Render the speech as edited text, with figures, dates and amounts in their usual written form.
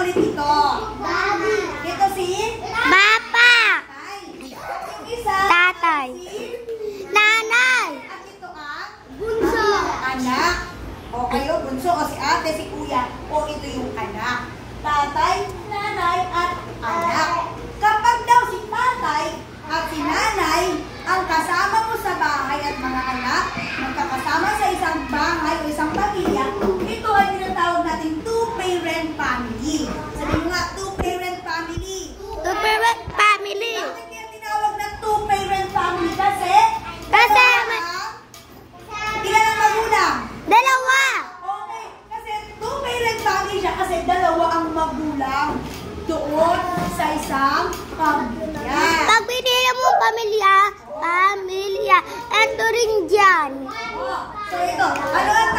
ulit ito? Ito si? Papa. Isa. Tatay. Nanay. At ito ang? Bunso. Anak. O kayo, bunso o si ate, si kuya. O ito yung anak. Tatay, nanay, at anak. Kapag daw si tatay at si nanay ang kasama mo sa bahay at mga anak, magkakasama sa isang bahay o isang pamilya, ito ay tinatawag natin two-parent family. Sabi mo nga, two-parent family. Two-parent family. Bakit kaya tinawag na two-parent family? Kasi ilan ang magulang? Dalawa. Okay, kasi two-parent family siya kasi dalawa ang magulang doon sa isang pamilya. Pag pinili mo pamilya, eto rin dyan. So ito, ano ang